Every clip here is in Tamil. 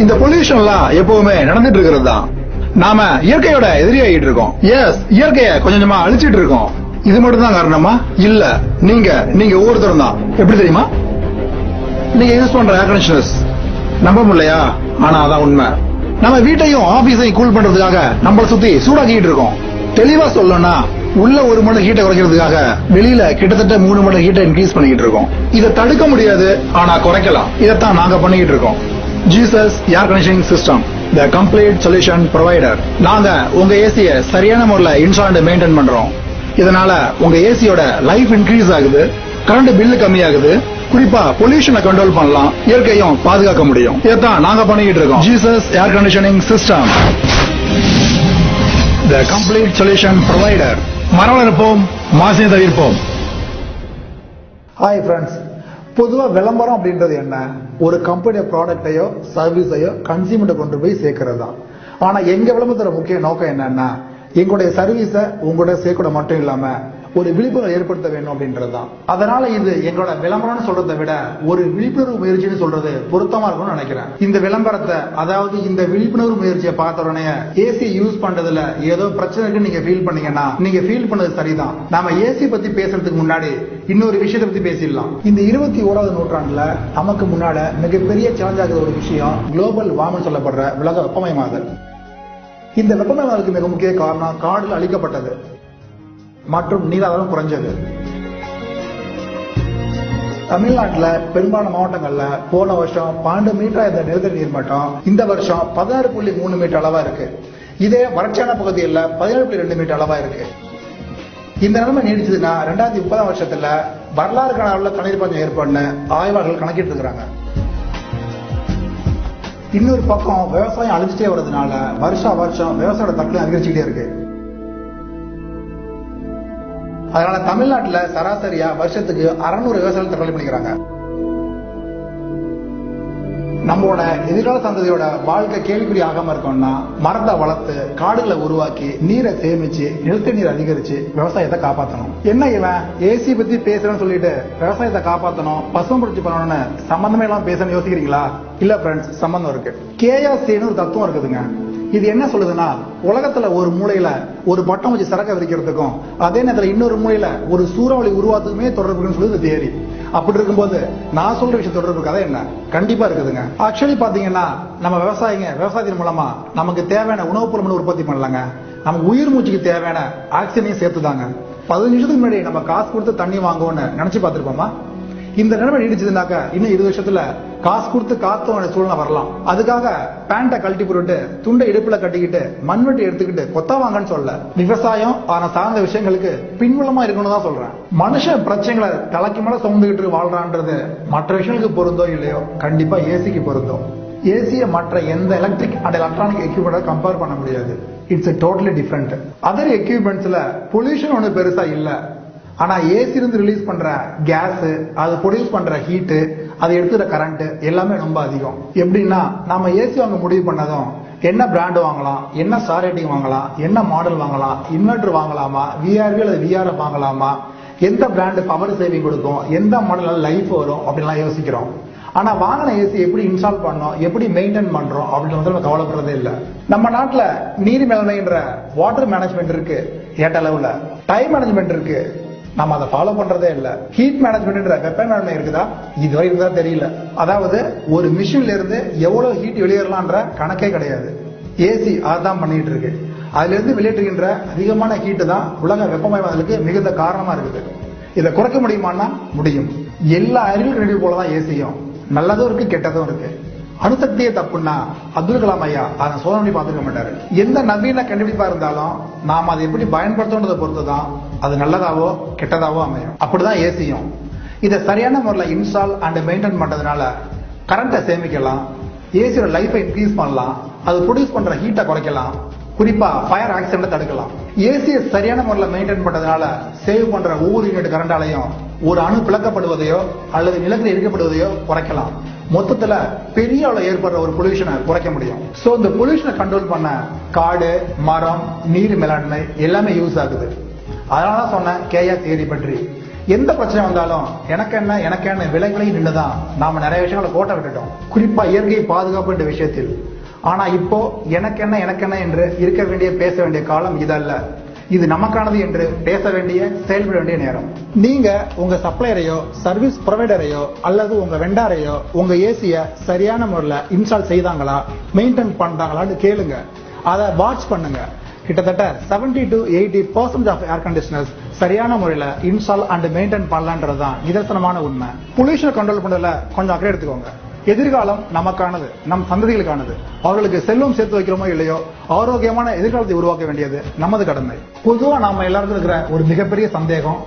இந்த பொல்யூஷன்லாம் எப்பவுமே நடந்துட்டு இருக்கிறது தான். நாம இயற்கையோட எதிரியாகிட்டு இருக்கோம். எஸ், இயற்கையை கொஞ்சம் கொஞ்சமா அழிச்சிட்டு இருக்கோம். இது மட்டும் தான் காரணமா? இல்ல, நீங்க ஒவ்வொருத்தரும் தான். எப்படி தெரியுமா? நீங்க யூஸ் பண்ற ஏர் கண்டிஷனர்ஸ் நம்ப முடியலையா? ஆனா அதான் உண்மை. நம்ம வீட்டையும் ஆபீஸையும் கூல் பண்றதுக்காக நம்மள சுத்தி சூடாக்கிட்டு இருக்கோம். தெளிவா சொல்லணும்னா உள்ள 1 மடங்கு ஹீட்டை குறைக்கிறதுக்காக வெளியில கிட்டத்தட்ட 3 மடங்கு ஹீட்டை இன்க்ரீஸ் பண்ணிக்கிட்டு இருக்கோம். இதை தடுக்க முடியாது, ஆனா குறைக்கலாம். இதைத்தான் நாங்க பண்ணிக்கிட்டு இருக்கோம். Jesus air conditioning system, the complete solution provider. நாங்க உங்க ஏசியை சரியான முறையில் இன்ஸ்டால் அண்ட் மெயின்டைன் பண்றோம். இதனால உங்க ஏசியோட லைஃப் இன்க்ரீஸ் ஆகுது, கரண்ட் பில்லு கம்மியாகுது, குறிப்பா பொல்யூஷனை கண்ட்ரோல் பண்ணலாம், இயற்கையும் பாதுகாக்க முடியும். இதைத்தான் நாங்க பண்ணிக்கிட்டு இருக்கோம். Jesus air conditioning system, the complete solution provider. மரம் வளர்ப்போம், மாசை தவிர்ப்போம். ஹாய் ஃப்ரெண்ட்ஸ், பொதுவா விளம்பரம் அப்படின்றது என்ன? ஒரு கம்பெனி ப்ராடக்டையோ சர்வீஸையோ கன்சியூமர்ட்ட கொண்டு போய் சேர்க்கிறது தான். ஆனா எங்க விளம்பரத்தோட முக்கிய நோக்கம் என்னன்னா, எங்களுடைய சர்வீஸை உங்களுடைய சேர்க்கூட மட்டும் இல்லாம ஒரு விழிப்புணர்வு ஏற்படுத்த வேண்டும் அப்படின்றதுதான். அதனால இது எங்களோட விளம்பரம்னு சொல்றதை விட ஒரு விழிப்புணர்வு முயற்சின்னு சொல்றது பொருத்தமா இருக்கும்னு நினைக்கிறேன். இந்த விளம்பரத்தை, அதாவது இந்த விழிப்புணர்வு முயற்சியை பார்த்த உடனே ஏசி யூஸ் பண்றதுல ஏதோ பிரச்சனை இருக்குன்னு நீங்க ஃபீல் பண்ணீங்கன்னா நீங்க ஃபீல் பண்ணது சரிதான். நாம ஏசி பத்தி பேசுறதுக்கு முன்னாடி இன்னொரு விஷயத்தை பத்தி பேசிடலாம். இந்த 21வது நூற்றாண்டுல நமக்கு முன்னால மிகப்பெரிய சேலஞ்ச் ஆகிற ஒரு விஷயம் குளோபல் வார்மிங் சொல்லப்படுற உலக வெப்பமயமாதல். இந்த வெப்பமயமாதலுக்கு மிக முக்கிய காரணம் காடுகள் அழிக்கப்பட்டது மற்றும் நீராதாரம் குறைஞ்சது. தமிழ்நாட்டுல பெரும்பாலான மாவட்டங்கள்ல போன வருஷம் 12 மீட்டரா இருந்த நிலத்தடி நீர் மட்டம் இந்த வருஷம் 16.3 மீட்டர் அளவா இருக்கு. இதே வறட்சியான பகுதியில் 17.2 மீட்டர் அளவா இருக்கு. இந்த நிலைமை நீடிச்சதுன்னா 2030 வருஷத்துல வரலாறு காண அளவுல தண்ணீர் பஞ்சம் ஏற்படுன்னு ஆய்வாளர்கள் கணக்கிட்டு இருக்கிறாங்க. இன்னொரு பக்கம் விவசாயம் அழிச்சிட்டே வருதுனால வருஷம் விவசாயோட தற்கொலை அதிகரிச்சுக்கிட்டே இருக்கு. அதனால தமிழ்நாட்டுல சராசரியா வருஷத்துக்கு 600 விவசாயிகள் தற்கொலை பண்ணிக்கிறாங்க. நம்மளோட எதிர்கால சந்ததியோட வாழ்க்கை கேள்விக்குறி ஆகாம இருக்கணும்னா மரத்தை வளர்த்து காடுகளை உருவாக்கி நீரை சேமிச்சு நிலத்தடி நீர் அதிகரிச்சு விவசாயத்தை காப்பாற்றணும். என்ன இவன் ஏசி பத்தி பேசுறேன்னு சொல்லிட்டு விவசாயத்தை காப்பாற்றணும், பசுமை புரட்சி பண்ணணும்னு சம்பந்தமே எல்லாம் பேசணும்னு யோசிக்கிறீங்களா? இல்ல ஃப்ரெண்ட்ஸ், சம்பந்தம் இருக்கு. கேஆர்சின்னு ஒரு தத்துவம் இருக்குதுங்க. இது என்ன சொல்லுதுன்னா, உலகத்துல ஒரு மூலையில ஒரு பட்டம் வச்சு சரக்க விரிக்கிறதுக்கும் அதே நேரத்தில் இன்னொரு மூலையில ஒரு சூறாவளி உருவாக்குமே தொடர்புன்னு சொல்லுது தியரி. அப்படி இருக்கும்போது நான் சொல்ற விஷயம் தொடர்பு கதை என்ன? கண்டிப்பா இருக்குதுங்க. ஆக்சுவலி பாத்தீங்கன்னா நம்ம விவசாயத்தின் மூலமா நமக்கு தேவையான உணவுப் பொருள் உற்பத்தி பண்ணலாங்க. நமக்கு உயிர் மூச்சுக்கு தேவையான ஆக்சிஜனையும் சேர்த்துதாங்க. 15 நிமிஷத்துக்கு முன்னாடி நம்ம காசு கொடுத்து தண்ணி வாங்குவோம்னு நினைச்சு பார்த்திருப்போமா? இந்த நிலைமை நீடிச்சதுனாக்க இன்னும் 20 வருஷத்துல காசு கொடுத்து காத்தோட சூழ்நிலை வரலாம். அதுக்காக பேண்ட கழட்டி போட்டு துண்டை இடுப்புல கட்டிக்கிட்டு மண்வெட்டி எடுத்துக்கிட்டு கொத்த வாங்கன்னு சொல்ல, விவசாயம் ஆன சார்ந்த விஷயங்களுக்கு பின்புலமா இருக்கணும் தான் சொல்றேன். மனுஷன் பிரச்சனைகளை தலைக்கு மேல சுமந்துகிட்டு வாழ்றான்றது மற்ற விஷயங்களுக்கு பொருந்தோ இல்லையோ கண்டிப்பா ஏசிக்கு பொருந்தும். ஏசியை மற்ற எந்த electric and electronic equipment compare பண்ண முடியாது. It's totally different. அதர் எக்யூப்மெண்ட்ஸ்ல பொல்யூஷன் ஒண்ணு பெருசா இல்ல. ஆனா ஏசி இருந்து ரிலீஸ் பண்ற கேஸ், அது ப்ரொடியூஸ் பண்ற ஹீட், அது எடுத்துற கரண்ட் எல்லாமே ரொம்ப அதிகம். எப்படின்னா நம்ம ஏசி வாங்க முடிவு பண்ணதும் என்ன பிராண்ட் வாங்கலாம், என்ன ஸ்டார் ரேட்டிங் வாங்கலாம், என்ன மாடல் வாங்கலாம், இன்வெர்டர் வாங்கலாமா, விஆர்வி அல்லது விஆர்எஃப் வாங்கலாமா, எந்த பிராண்ட் பவர் சேவிங் கொடுக்கும், எந்த மாடல் லைஃப் வரும் அப்படின்லாம் யோசிக்கிறோம். ஆனா வாங்கின ஏசி எப்படி இன்ஸ்டால் பண்ணோம், எப்படி மெயின்டைன் பண்றோம் அப்படின்றது நம்ம கவலைப்படுறதே இல்லை. நம்ம நாட்டுல நீர் மேலாண்மைன்ற வாட்டர் மேனேஜ்மெண்ட் இருக்கு, ஏட்டளவுல டைம் மேனேஜ்மெண்ட் இருக்கு, நம்ம அதை ஃபாலோ பண்றதே இல்ல. ஹீட் மேனேஜ்மெண்ட் வெப்ப மேலாண்மை இருக்குதா? இதுவரை இருந்தா தெரியல. அதாவது ஒரு மிஷின்ல இருந்து எவ்வளவு ஹீட் வெளியேறலான்ற கணக்கே கிடையாது. ஏசி அதான் பண்ணிட்டு இருக்கு. அதுல இருந்து வெளியேற்றுகின்ற அதிகமான ஹீட் தான் உலக வெப்பமயமாதலுக்கு மிகுந்த காரணமா இருக்குது. இதை குறைக்க முடியுமான்னா முடியும். எல்லா அறிவியல் கணிப்பு போலதான் ஏசியும் நல்லதும் இருக்கு, கெட்டதும் இருக்கு. அணுசக்தியே தப்புன்னா அப்துல் கலாம் ஐயா அதை சோதனை பண்ணி பார்த்துக்க மாட்டாரு. எந்த நவீன கண்டுபிடிப்பா இருந்தாலும் நாம அதை எப்படி பயன்படுத்தணுன்றதை பொறுத்துதான் அது நல்லதாவோ கெட்டதாவோ அமையும். அப்படிதான் ஏசியும். இதை சரியான முறையில் இன்ஸ்டால் அண்ட் மெயின்டைன் பண்றதுனால கரண்ட்டை சேமிக்கலாம், ஏசியோட லைஃபை இன்க்ரீஸ் பண்ணலாம், அது ப்ரொடியூஸ் பண்ற ஹீட்டை குறைக்கலாம், குறிப்பா ஃபயர் ஆக்சிடென்ட் தடுக்கலாம். ஏசியை சரியான முறையில் மெயின்டைன் பண்றதுனால சேவ் பண்ற ஒவ்வொரு யூனிட் கரண்டாலையும் ஒரு அணு பிளக்கப்படுவதையோ அல்லது நிலத்தில் எரிக்கப்படுவதையோ குறைக்கலாம். மொத்தத்துல பெரிய அளவு ஏற்படுற ஒரு பொல்யூஷனை குறைக்க முடியும். சோ இந்த பொல்யூஷனை கண்ட்ரோல் பண்ண காடு, மரம், நீர் மேலாண்மை எல்லாமே யூஸ் ஆகுது. அதனாலதான் சொன்ன கேஆர் தியரி பற்றி. எந்த பிரச்சனை வந்தாலும் எனக்கு என்ன விலங்குலையும் நின்றுதான் நாம நிறைய விஷயங்களை கோட்டை விட்டுட்டோம், குறிப்பா இயற்கை பாதுகாப்பு என்ற விஷயத்தில். ஆனா இப்போ எனக்கு என்ன என்று இருக்க வேண்டிய பேச வேண்டிய காலம் இதல்ல. இது நமக்கானது என்று பேச வேண்டிய செயல்பட வேண்டிய நேரம். நீங்க உங்க சப்ளையரையோ சர்வீஸ் ப்ரொவைடரையோ அல்லது உங்க வெண்டாரையோ உங்க ஏசிய சரியான முறையில் இன்ஸ்டால் செய்தாங்களா, மெயின்டைன் பண்றாங்களான்னு கேளுங்க. அதை வாட்ச் பண்ணுங்க. கிட்டத்தட்ட 70 to 80% ஆஃப் ஏர் கண்டிஷனர்ஸ் சரியான முறையில் இன்ஸ்டால் அண்ட் மெயின்டைன் பண்ணலான்றதுதான் நிதர்சனமான உண்மை. பொல்யூஷன் கண்ட்ரோல் பண்றதுல கொஞ்சம் அக்கறை எடுத்துக்கோங்க. எதிர்காலம் நமக்கானது, நம் சந்ததிகளுக்கானது. அவர்களுக்கு செல்வம் சேர்த்து வைக்கிறோமோ இல்லையோ, ஆரோக்கியமான எதிர்காலத்தை உருவாக்க வேண்டியது நமது கடமை. பொதுவா நாம எல்லாருக்கும் இருக்கிற ஒரு மிகப்பெரிய சந்தேகம்,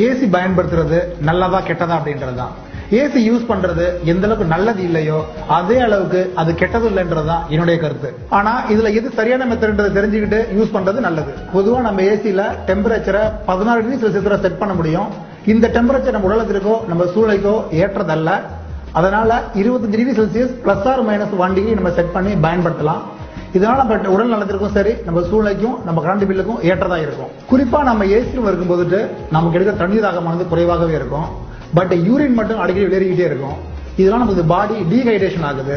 ஏசி பயன்படுத்துறது நல்லதா கெட்டதா அப்படின்றதுதான். ஏசி யூஸ் பண்றது எந்த அளவுக்கு நல்லது இல்லையோ அதே அளவுக்கு அது கெட்டது இல்லைன்றதுதான் என்னுடைய கருத்து. ஆனா இதுல எது சரியான மெத்தட்ன்றதை தெரிஞ்சுக்கிட்டு யூஸ் பண்றது நல்லது. பொதுவா நம்ம ஏசில டெம்பரேச்சரை 16 டிகிரி செல்சியஸ் செட் பண்ண முடியும். இந்த டெம்பரேச்சர் நம்ம உடலத்திற்கோ நம்ம சூழ்நிலைக்கோ ஏற்றதல்ல. அதனால 25 degree Celsius plus or minus 1 degree நம்ம செட் பண்ணி பயன்படுத்தலாம். இதனால நம்ம உடல் நலத்திற்கும் சரி, நம்ம சூழ்நிலைக்கும் நம்ம கரண்ட் பில்லுக்கும் ஏற்றதா இருக்கும். குறிப்பா நம்ம ஏசியில் இருக்கும்போது நமக்கு எடுக்க தண்ணீர் தாகமானது குறைவாகவே இருக்கும். பட் யூரின் மட்டும் அடிக்கடி வெளியேறிக்கிட்டே இருக்கும். இதெல்லாம் நமக்கு பாடி டீஹைட்ரேஷன் ஆகுது.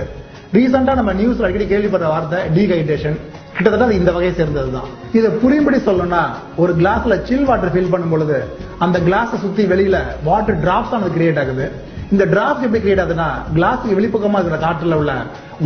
ரீசெண்டா நம்ம நியூஸ்ல அடிக்கடி கேள்விப்படுற வார்த்தை டீஹைட்ரேஷன். கிட்டத்தட்ட அது இந்த வகையை சேர்ந்ததுதான். இதை புரியும்படி சொல்லணும்னா, ஒரு கிளாஸ்ல சில் வாட்டர் ஃபில் பண்ணும் பொழுது அந்த கிளாஸை சுத்தி வெளியில வாட்டர் டிராப்ஸ் ஆனது கிரியேட் ஆகுது. இந்த டிராப்ஸ் எப்படி கிரியேட் ஆகுதுன்னா, கிளாஸுக்கு வெளிப்பக்கமா இருக்கிற காற்றுல உள்ள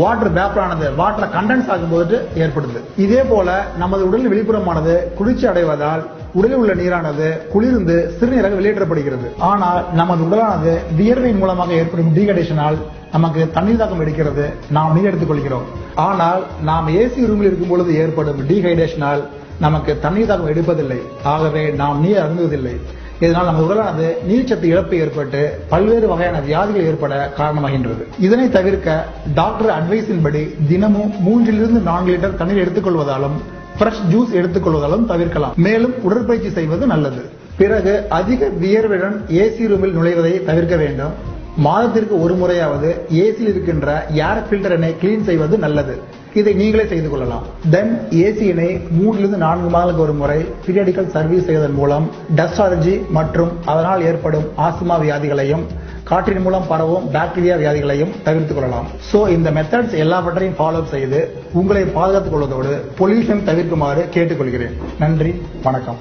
வாட்டர் வேப்பர் ஆனது வாட்டர் கண்டென்ஸ் ஆகும்போது ஏற்படுது. இதே போல நமது உடலின் வெளிப்புறமானது குளிர்ச்சி அடைவதால் உடலில் உள்ள நீரானது குளிர்ந்து சிறுநீராக வெளியேற்றப்படுகிறது. ஆனால் நமது உடலானது வியர்வையின் மூலமாக ஏற்படும் டீஹைட்ரேஷனால் நமக்கு தண்ணீர் தாகம் எடுக்கிறது, நாம் நீர் எடுத்துக் கொள்கிறோம். ஆனால் நாம் ஏசி ரூமில் இருக்கும் பொழுது ஏற்படும் டீஹைட்ரேஷனால் நமக்கு தண்ணீர் தாகம் எடுப்பதில்லை. ஆகவே நாம் நீர் அருந்துவதில்லை. இதனால் நமது உடலானது நீர்ச்சத்து இழப்பு ஏற்பட்டு பல்வேறு வகையான வியாதிகள் ஏற்பட காரணமாகின்றது. இதனை தவிர்க்க டாக்டர் அட்வைஸின்படி தினமும் 3 to 4 லிட்டர் தண்ணீர் எடுத்துக்கொள்வதாலும் ஃப்ரெஷ் ஜூஸ் எடுத்துக்கொள்வதாலும் தவிர்க்கலாம். மேலும் உடற்பயிற்சி செய்வது நல்லது. பிறகு அதிக வியர்வுடன் ஏசி ரூமில் நுழைவதை தவிர்க்க வேண்டும். மாதத்திற்கு ஒரு முறையாவது ஏசியில் இருக்கின்ற ஏர் பில்டரினை கிளீன் செய்வது நல்லது. இதை நீங்களே செய்து கொள்ளலாம். தென் ஏசியினை 3 to 4 மாதங்களுக்கு ஒரு முறை பீரியாடிக்கல் சர்வீஸ் செய்வதன் மூலம் டஸ்ட் அலர்ஜி மற்றும் அதனால் ஏற்படும் ஆஸ்துமா வியாதிகளையும் காற்றின் மூலம் பரவும் பாக்டீரியா வியாதிகளையும் தவிர்த்துக் கொள்ளலாம். சோ இந்த மெத்தட்ஸ் எல்லாவற்றையும் ஃபாலோ செய்து உங்களை பாதுகாத்துக் கொள்வதோடு பொல்யூஷன் தவிர்க்குமாறு கேட்டுக்கொள்கிறேன். நன்றி, வணக்கம்.